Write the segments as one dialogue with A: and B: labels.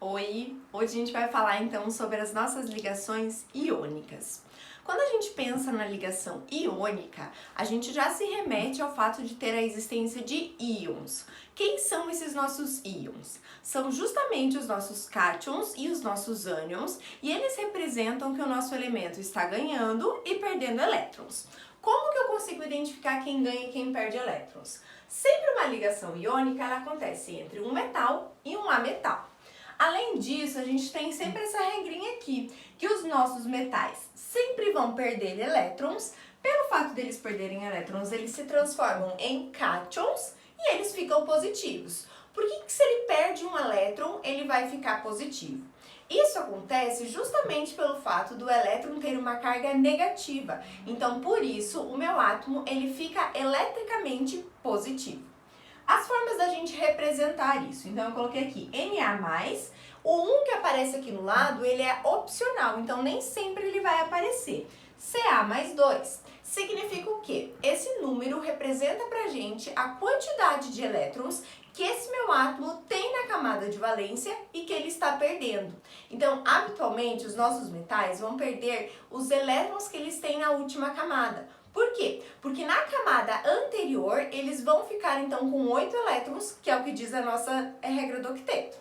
A: Oi! Hoje a gente vai falar então sobre as nossas ligações iônicas. Quando a gente pensa na ligação iônica, a gente já se remete ao fato de ter a existência de íons. Quem são esses nossos íons? São justamente os nossos cátions e os nossos ânions, e eles representam que o nosso elemento está ganhando e perdendo elétrons. Como que eu consigo identificar quem ganha e quem perde elétrons? Sempre uma ligação iônica ela acontece entre um metal e um ametal. Além disso, a gente tem sempre essa regrinha aqui, que os nossos metais sempre vão perder elétrons. Pelo fato deles perderem elétrons, eles se transformam em cátions e eles ficam positivos. Por que se ele perde um elétron, ele vai ficar positivo? Isso acontece justamente pelo fato do elétron ter uma carga negativa. Então, por isso, o meu átomo ele fica eletricamente positivo. As formas da gente representar isso. Então, eu coloquei aqui Na+, o 1 que aparece aqui no lado, ele é opcional, então nem sempre ele vai aparecer. Ca+2 significa o quê? Esse número representa pra gente a quantidade de elétrons que esse meu átomo tem na camada de valência e que ele está perdendo. Então, habitualmente, os nossos metais vão perder os elétrons que eles têm na última camada. Por quê? Porque na camada anterior, eles vão ficar então com 8 elétrons, que é o que diz a nossa regra do octeto.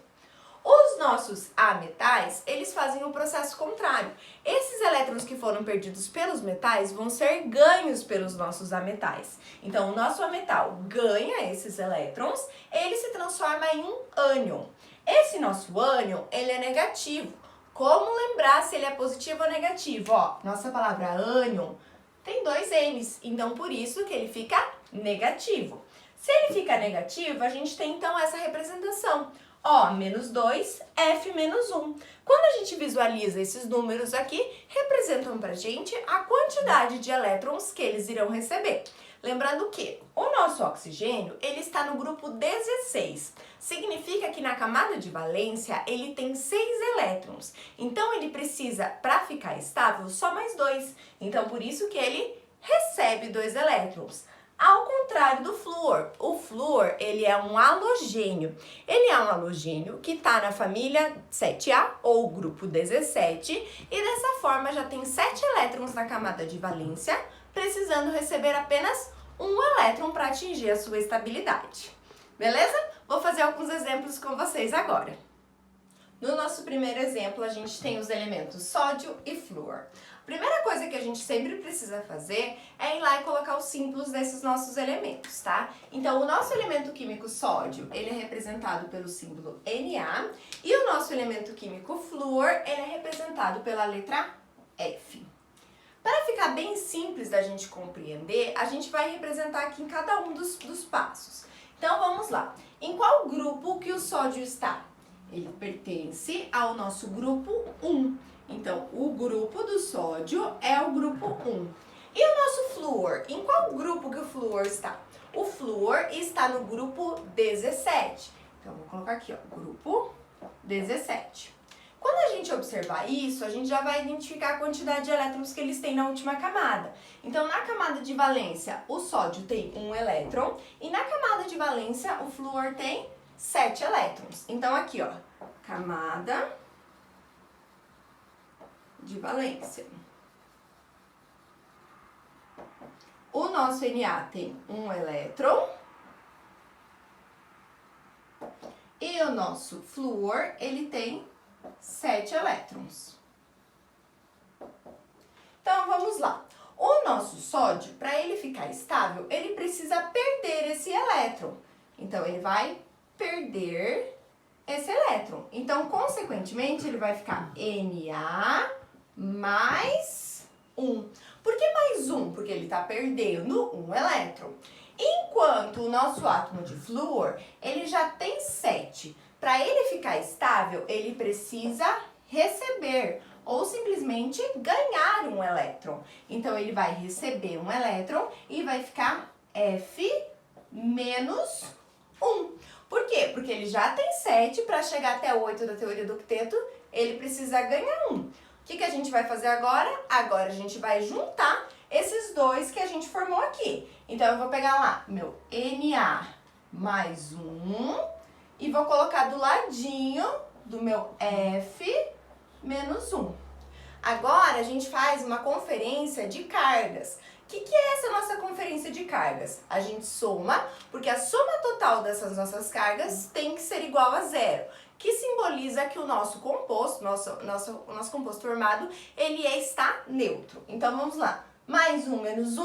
A: Os nossos ametais, eles fazem o processo contrário. Esses elétrons que foram perdidos pelos metais vão ser ganhos pelos nossos ametais. Então, o nosso ametal ganha esses elétrons, ele se transforma em um ânion. Esse nosso ânion, ele é negativo. Como lembrar se ele é positivo ou negativo? Ó, nossa palavra ânion tem 2 N's, então por isso que ele fica negativo. Se ele fica negativo, a gente tem então essa representação. O-2, F-1. Quando a gente visualiza esses números aqui, representam pra gente a quantidade de elétrons que eles irão receber. Lembrando que o nosso oxigênio, ele está no grupo 16. Significa que na camada de valência, ele tem 6 elétrons. Então, ele precisa, para ficar estável, só mais 2. Então, por isso que ele recebe 2 elétrons. Ao contrário do flúor. O flúor, ele é um halogênio. Ele é um halogênio que está na família 7A, ou grupo 17, e dessa forma já tem 7 elétrons na camada de valência, precisando receber apenas 1 elétron para atingir a sua estabilidade. Beleza? Vou fazer alguns exemplos com vocês agora. No nosso primeiro exemplo, a gente tem os elementos sódio e flúor. A primeira coisa que a gente sempre precisa fazer é ir lá e colocar os símbolos desses nossos elementos, tá? Então, o nosso elemento químico sódio, ele é representado pelo símbolo Na, e o nosso elemento químico flúor, ele é representado pela letra F. Para ficar bem simples da gente compreender, a gente vai representar aqui em cada um dos passos. Então, vamos lá. Em qual grupo que o sódio está? Ele pertence ao nosso grupo 1. Então, o grupo do sódio é o grupo 1. E o nosso flúor? Em qual grupo que o flúor está? O flúor está no grupo 17. Então, vou colocar aqui, ó, grupo 17. Quando a gente observar isso, a gente já vai identificar a quantidade de elétrons que eles têm na última camada. Então, na camada de valência, o sódio tem 1 elétron e na camada de valência, o flúor tem 7 elétrons. Então, aqui, ó, camada de valência. O nosso Na tem 1 elétron e o nosso flúor, ele tem 7 elétrons. Então, vamos lá. O nosso sódio, para ele ficar estável, ele precisa perder esse elétron. Então, ele vai perder esse elétron. Então, consequentemente, ele vai ficar Na mais 1. Por que mais 1? Porque ele está perdendo 1 elétron. Enquanto o nosso átomo de flúor, ele já tem 7. Para ele ficar estável, ele precisa receber ou simplesmente ganhar 1 elétron. Então, ele vai receber 1 elétron e vai ficar F menos 1. Por quê? Porque ele já tem 7, para chegar até 8 da teoria do octeto, ele precisa ganhar 1. O que a gente vai fazer agora? Agora a gente vai juntar esses dois que a gente formou aqui. Então, eu vou pegar lá meu Na mais 1 e vou colocar do ladinho do meu F menos 1. Agora, a gente faz uma conferência de cargas. O que é essa nossa conferência de cargas? A gente soma, porque a soma total dessas nossas cargas tem que ser igual a zero, que simboliza que o nosso composto, nosso composto formado, ele está neutro. Então, vamos lá. Mais 1 menos 1,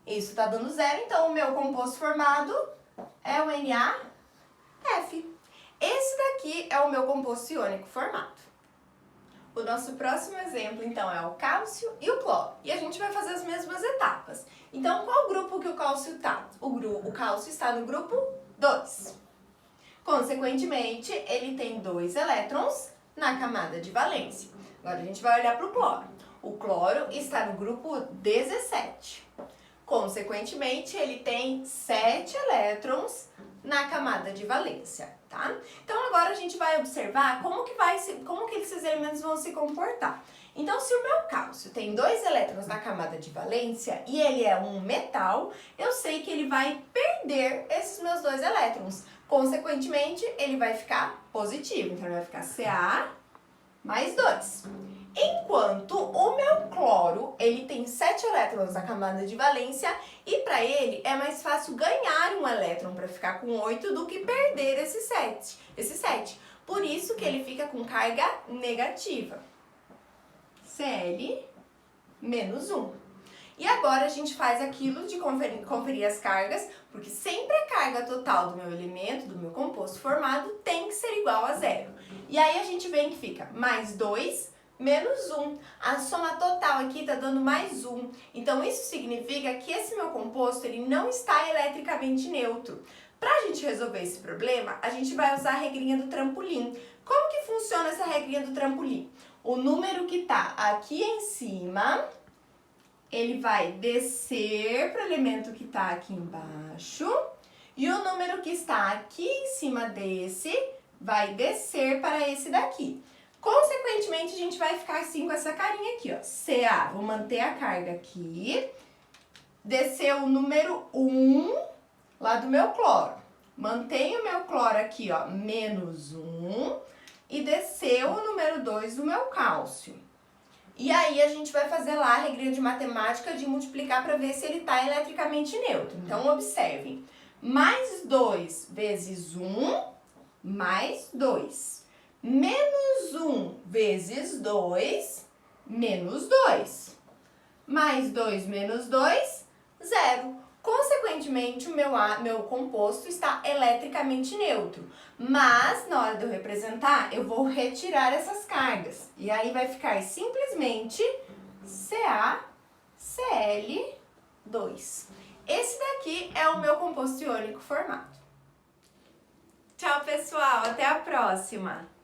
A: isso está dando zero, então o meu composto formado é o NaF. Esse daqui é o meu composto iônico formado. O nosso próximo exemplo, então, é o cálcio e o cloro. E a gente vai fazer as mesmas etapas. Então, qual grupo que o cálcio está? O cálcio está no grupo 2. Consequentemente, ele tem 2 elétrons na camada de valência. Agora, a gente vai olhar para o cloro. O cloro está no grupo 17. Consequentemente, ele tem 7 elétrons na camada de valência, tá? Então, agora a gente vai observar como que esses elementos vão se comportar. Então, se o meu cálcio tem 2 elétrons na camada de valência e ele é um metal, eu sei que ele vai perder esses meus 2 elétrons. Consequentemente, ele vai ficar positivo. Então, ele vai ficar Ca mais 2. Enquanto o meu cloro, ele tem 7 elétrons na camada de valência e para ele é mais fácil ganhar um elétron para ficar com 8 do que perder esse 7. Por isso que ele fica com carga negativa. Cl menos 1. E agora a gente faz aquilo de conferir as cargas, porque sempre a carga total do meu elemento, do meu composto formado, tem que ser igual a zero. E aí a gente vem que fica mais 2 menos 1. A soma total aqui está dando mais 1. Então, isso significa que esse meu composto ele não está eletricamente neutro. Para a gente resolver esse problema, a gente vai usar a regrinha do trampolim. Como que funciona essa regrinha do trampolim? O número que está aqui em cima, ele vai descer para o elemento que está aqui embaixo. E o número que está aqui em cima desse vai descer para esse daqui. Consequentemente, a gente vai ficar assim com essa carinha aqui, ó. Ca, vou manter a carga aqui. Desceu o número 1 lá do meu cloro. Mantenho o meu cloro aqui, ó, menos 1. E desceu o número 2 do meu cálcio. E aí, a gente vai fazer lá a regrinha de matemática de multiplicar para ver se ele está eletricamente neutro. Então, observem. Mais 2 vezes 1, mais 2. Menos 1 vezes 2, menos 2. Mais 2 menos 2, 0. Consequentemente, o meu composto está eletricamente neutro. Mas, na hora de eu representar, eu vou retirar essas cargas. E aí vai ficar simplesmente CaCl2. Esse daqui é o meu composto iônico formado. Tchau, pessoal! Até a próxima!